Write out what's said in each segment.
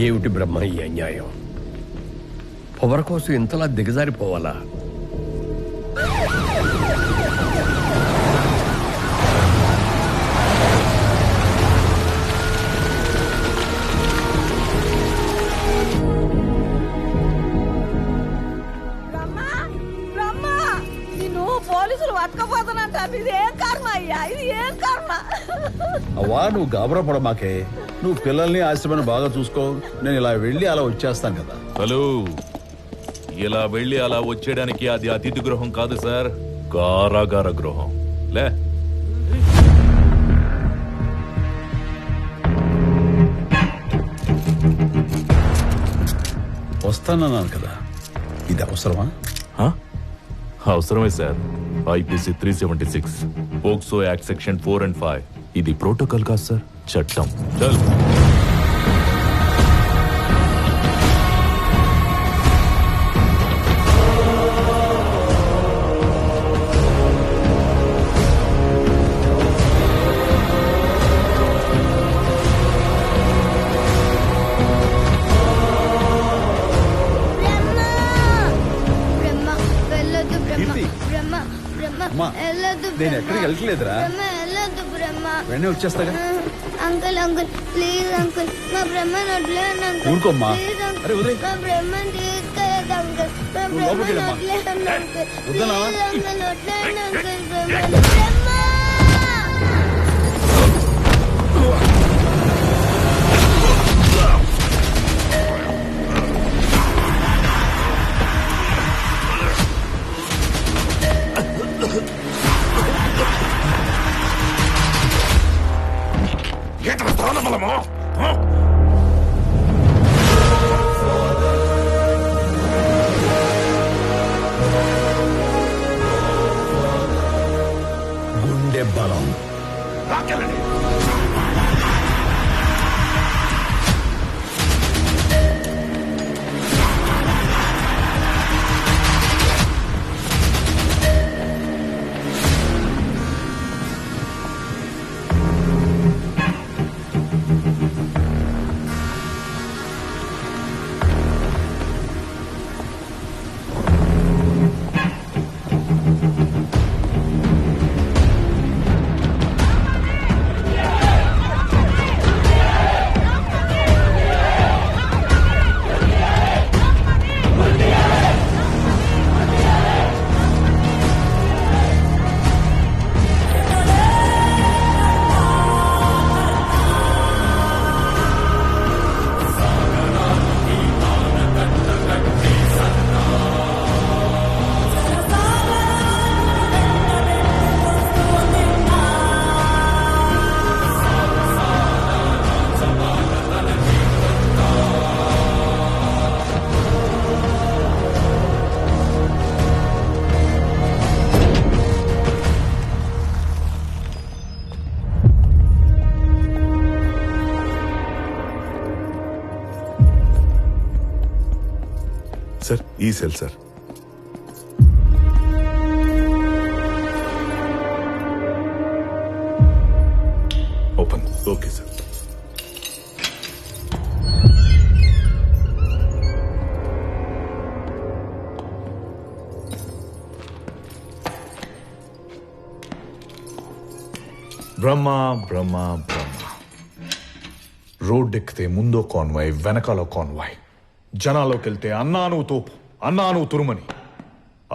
ఏమిటి బ్రహ్మ ఈ అన్యాయం? పవర్ కోసం ఇంతలా దిగజారిపోవాలా? పోలీసులు పట్టుకపోతానంటారు. ఇది ఏం కర్మ అయ్యా, ఇది ఏం కర్మ? అవ్వా నువ్వు గాబరా పడమాకే. నువ్వు పిల్లల్ని ఆశ్రమాన్ని బాగా చూసుకో. నేను ఇలా వెళ్ళి అలా వచ్చేస్తాను కదా. హలో, ఇలా వెళ్ళి అలా వచ్చేయడానికి అది అతిథి గృహం కాదు సార్, కారాగార గృహం. లే వస్తానన్నాను కదా, ఇది అవసరమా? అవసరమే sir. IPC 376, POCSO act section 4 and 5. ఇది ప్రోటోకాల్ కాదు సార్, చట్టం. చల్. నేను ఎక్కడికి వెళ్ళట్లేదురా, వెంటనే వచ్చేస్తాగా. అంకుల్ అంకుల్ ప్లీజ్ అంకుల్, మా బ్రహ్మను వదిలేయండి అంకుల్. ఊరుకోమ్మా. ప్లీజ్ అరే వదిలే. మా బ్రహ్మను తీసుకెళ్ళదు అంకుల్. మా నువ్వు లోపలికి బ్రహ్మను వెళ్ళమ్మా. వదిలేయండి అంకుల్. వద్దనా? ప్లీజ్ అంకుల్ వదిలేయండి అంకుల్. బ్రహ్మను. బ్రహ్మ గుండె బలం. సార్ ఈ cell sir. Open. Okay sir. Brahma Brahma Brahma. Road ఎక్కితే ముందో కాన్వాయ్, వెనకాల కాన్వాయ్. జనాల్లోకి వెళ్తే అన్నాను తోపు, అన్నాను తురుమని.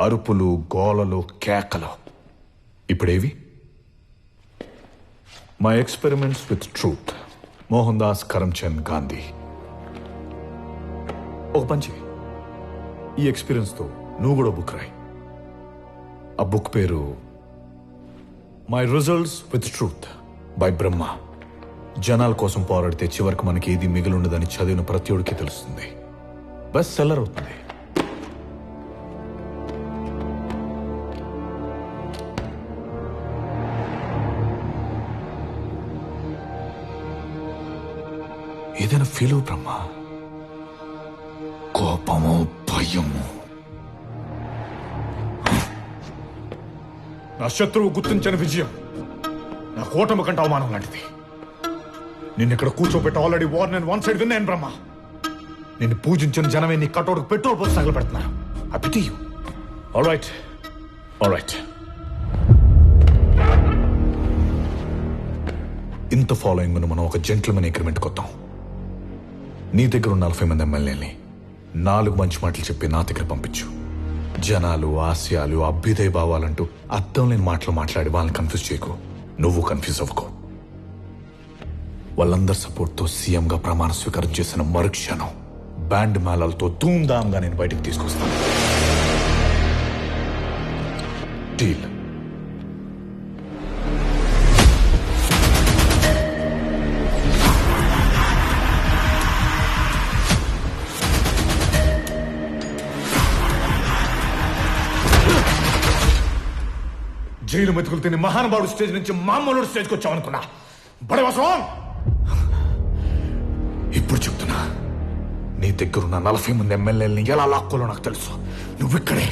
అరుపులు, గోలలు, కేకలు. ఇప్పుడేవి? My experiments with truth, Mohandas Karamchand Gandhi. ఒక పంచి, ఈ ఎక్స్పీరియన్స్తో నువ్వు కూడా బుక్ రాయి. ఆ బుక్ పేరు my results with truth by Brahma. జనాల కోసం పోరాడితే చివరికి మనకి ఏది మిగిలిండదని చదివిన ప్రతిఒడికి తెలుస్తుంది. బెస్ట్ సెల్లర్ అవుతుంది. ఏదైనా ఫీల్ అవు బ్రహ్మ. కోపము, భయము. నా శత్రువు గుర్తించని విజయం నా కోటమి కంటే అవమానం లాంటిది. నిన్నిక్కడ కూర్చోబెట్టి ఆల్రెడీ వార్ నేను వన్ సైడ్ విన్నాను బ్రహ్మ. నేను పూజించిన జనమే నీ కటోరకు పెట్రోల్ పోసి తగలబెడుతున్నారు. I pity you. All right. ఇంత ఫాలోయింగ్ మనం ఒక జెంట్లమెన్ అగ్రిమెంట్ కొత్తాం. నీ దగ్గర ఉన్న 40 మంది ఎమ్మెల్యేని 4 మంచి మాటలు చెప్పి నా దగ్గర పంపించు. జనాలు, ఆశయాలు, అభ్యుదయ భావాలంటూ అర్థం లేని మాటలు మాట్లాడి వాళ్ళని కన్ఫ్యూజ్ చేయకు. నువ్వు కన్ఫ్యూజ్ అవ్వకు. వాళ్ళందరి సపోర్ట్తో సీఎంగా ప్రమాణ స్వీకారం చేసిన మరుక్షణం బ్యాండ్ మేళాలతో ధూమ్ధామ్గా నేను బయటకు తీసుకొస్తాను. డీల్. జైలు మెతుకులు తిని మహానుభావుడు స్టేజ్ నుంచి మామూలు స్టేజ్కి వచ్చావనుకున్నా. బడవాసం ఇప్పుడు చెప్తున్నా, నీ దగ్గరున్న 40 మంది ఎమ్మెల్యేలని ఎలా లాక్కోలో నాకు తెలుసు. నువ్వు ఇక్కడే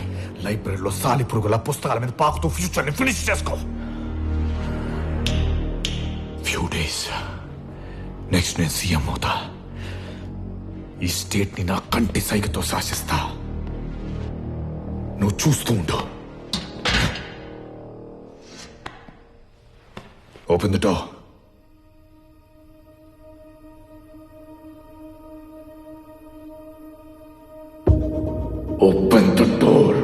లైబ్రరీలో సాలి పురుగుల పుస్తకాల మీద పాకుతూ ఫ్యూచర్ని ఫినిష్ చేసుకో. ఫ్యూ డేస్ నెక్స్ట్ నేను సీఎం అవుతా. ఈ స్టేట్ ని నా కంటి సైగతో శాసిస్తా. నువ్వు చూస్తూ ఉండు. Open the door. Open the door.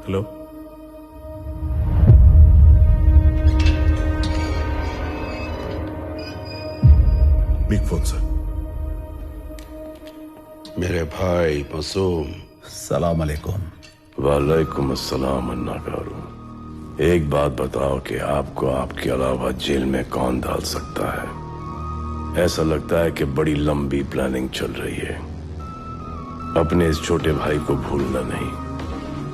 Hello మీకు ఫోన్ సార్. मेरे भाई मासूम सलाम अलैकुम. वालेकुम अस्सलाम अन्ना गारू. एक बात बताओ कि आपको आपके अलावा जेल में कौन डाल सकता है? ऐसा लगता है कि बड़ी लंबी प्लानिंग चल रही है. अपने इस छोटे भाई को भूलना नहीं.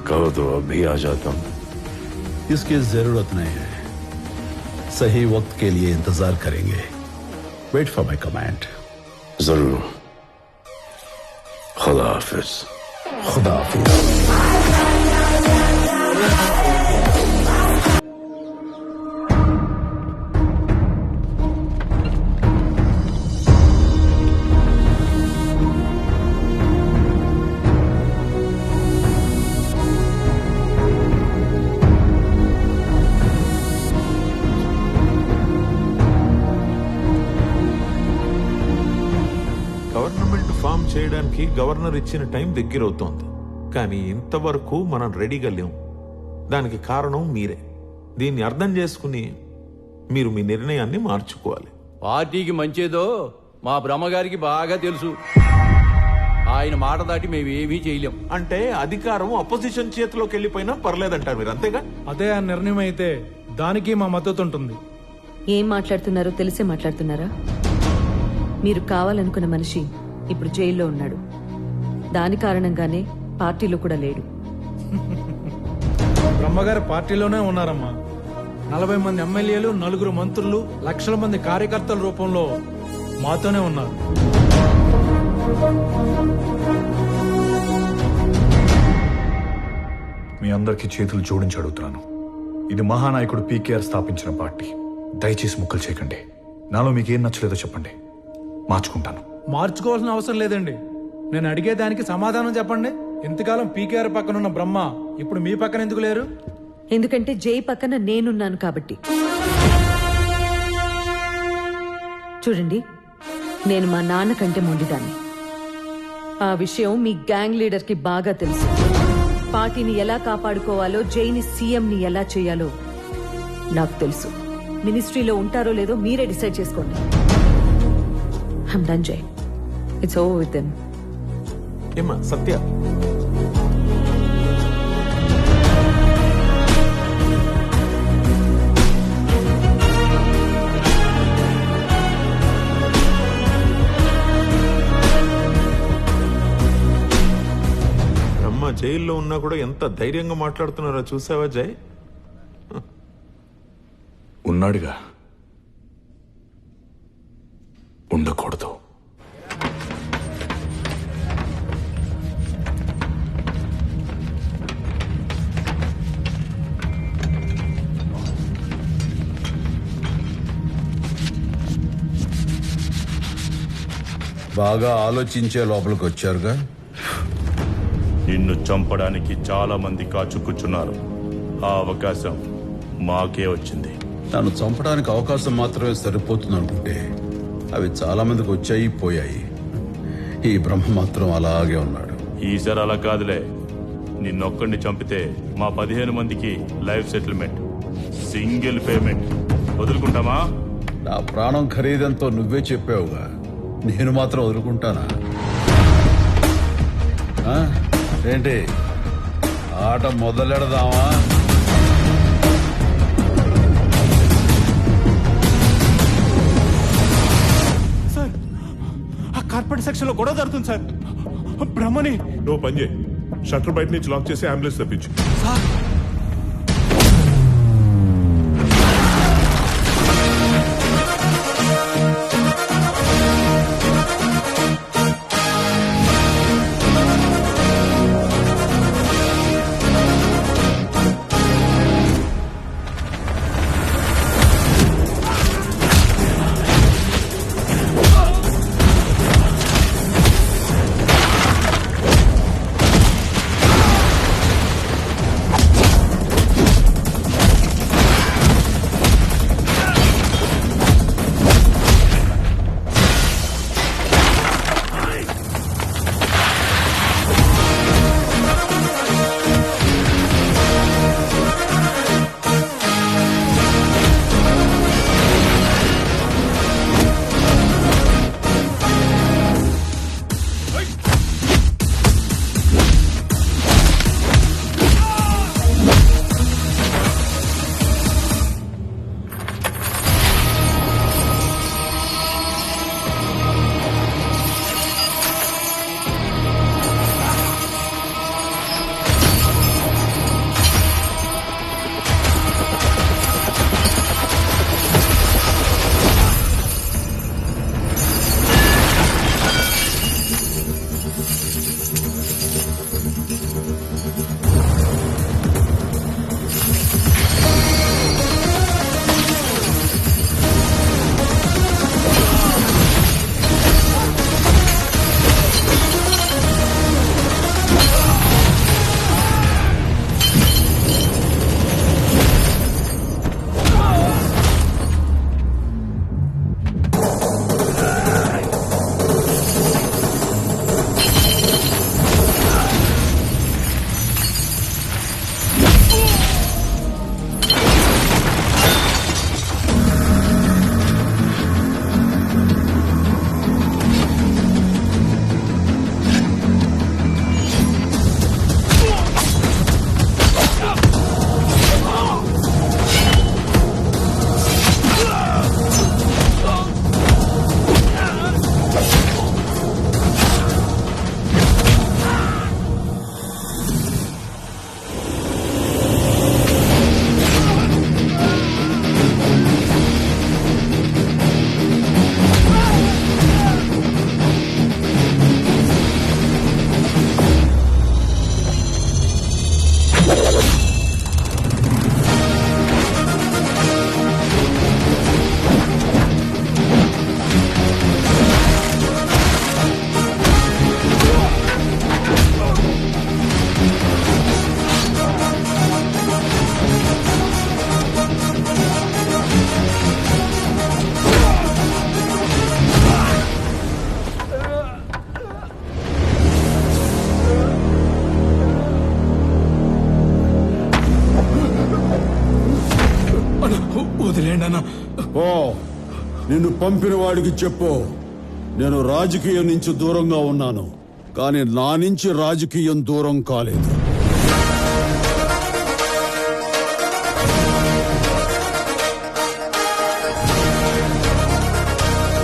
कहो तो अभी आ जाता हूं. इसकी जरूरत नहीं है. सही वक्त के लिए इंतजार करेंगे. Wait for my command. जरूर. खुदा हाफिज. खुदा हाफिज. గవర్నమెంట్ ఫామ్ చేయడానికి గవర్నర్ ఇచ్చిన టైం దగ్గరవుతోంది, కానీ ఇంతవరకు మనం రెడీగా లేం. దానికి కారణం మీరే. దీన్ని అర్థం చేసుకుని మీరు మీ నిర్ణయాన్ని మార్చుకోవాలి. పార్టీకి మంచేదో మా బ్రహ్మగారికి బాగా తెలుసు. ఆయన మాట దాటి మేము ఏమీ చేయలేం. అంటే అధికారం అపోజిషన్ చేతిలోకి వెళ్ళిపోయినా పర్లేదంటారు మీరు, అంతేగా? అదే ఆ నిర్ణయం అయితే దానికి మా మద్దతు ఉంటుంది. ఏం మాట్లాడుతున్నారో తెలిసే మాట్లాడుతున్నారా? మీరు కావాలనుకున్న మనిషి ఇప్పుడు జైల్లో ఉన్నాడు. దాని కారణంగానే పార్టీలో కూడా లేడు. బ్రహ్మగారు పార్టీలోనే ఉన్నారమ్మా. 40 మంది ఎమ్మెల్యేలు, 9 మంత్రులు, లక్షల మంది కార్యకర్తల రూపంలో మాతోనే ఉన్నారు. మీ అందరికీ చేతులు జోడించి అడుగుతున్నాను. ఇది మహానాయకుడు పీకేఆర్ స్థాపించిన పార్టీ. దయచేసి ముక్కలు చేయకండి. నాలో మీకేం నచ్చలేదో చెప్పండి, మార్చుకుంటాను. మార్చుకోవాల్సిన అవసరం లేదండి. నేను అడిగేదానికి సమాధానం చెప్పండి. ఇంతకాలం పీకేఆర్ పక్కనున్న బ్రహ్మ ఇప్పుడు మీ పక్కన ఎందుకు లేరు? ఎందుకంటే జై పక్కన నేనున్నాను కాబట్టి. చూడండి, నేను మా నాన్న కంటే మొండిదాన్ని. ఆ విషయం మీ గ్యాంగ్ లీడర్ కి బాగా తెలుసు. పార్టీని ఎలా కాపాడుకోవాలో, జైని సీఎంని ఎలా చేయాలో నాకు తెలుసు. మినిస్ట్రీలో ఉంటారో లేదో మీరే డిసైడ్ చేసుకోండి. ఐమ్ డన్ జై. It's over with them. ఏమ్మా సత్య, బ్రహ్మ జైల్లో ఉన్నా కూడా ఎంత ధైర్యంగా మాట్లాడుతున్నారో చూసావా జై? ఉన్నాడుగా, ఉండకూడదు. బాగా ఆలోచించే లోపలికి వచ్చారుగా. నిన్ను చంపడానికి చాలా మంది కాచు కూర్చున్నారు. ఆ అవకాశం మాకే వచ్చింది. నన్ను చంపడానికి అవకాశం మాత్రమే సరిపోతుంది అనుకుంటే అవి చాలా మందికి వచ్చాయి, పోయాయి. ఈ బ్రహ్మ మాత్రం అలాగే ఉన్నాడు. ఈసారి అలా కాదులే. నిన్నొక్కడిని చంపితే మా 15 మందికి లైఫ్ సెటిల్మెంట్, సింగిల్ పేమెంట్. వదులుకుంటామా? నా ప్రాణం ఖరీదంతో నువ్వే చెప్పావుగా, నేను మాత్రం వదులుకుంటానా? ఆ? ఏంటి ఆట మొదలెడదామా? సార్, ఆ కార్పెట్ సెక్షన్ లో గొడవ జరుగుతుంది సార్. బ్రహ్మని నువ్వు పని చేయి, షట్టర్ బయట నుంచి లాక్ చేసి అంబులెన్స్ తెప్పించు. ఓ నిన్ను పంపిన వాడికి చెప్పు, నేను రాజకీయం నుంచి దూరంగా ఉన్నాను, కానీ నా నుంచి రాజకీయం దూరం కాలేదు.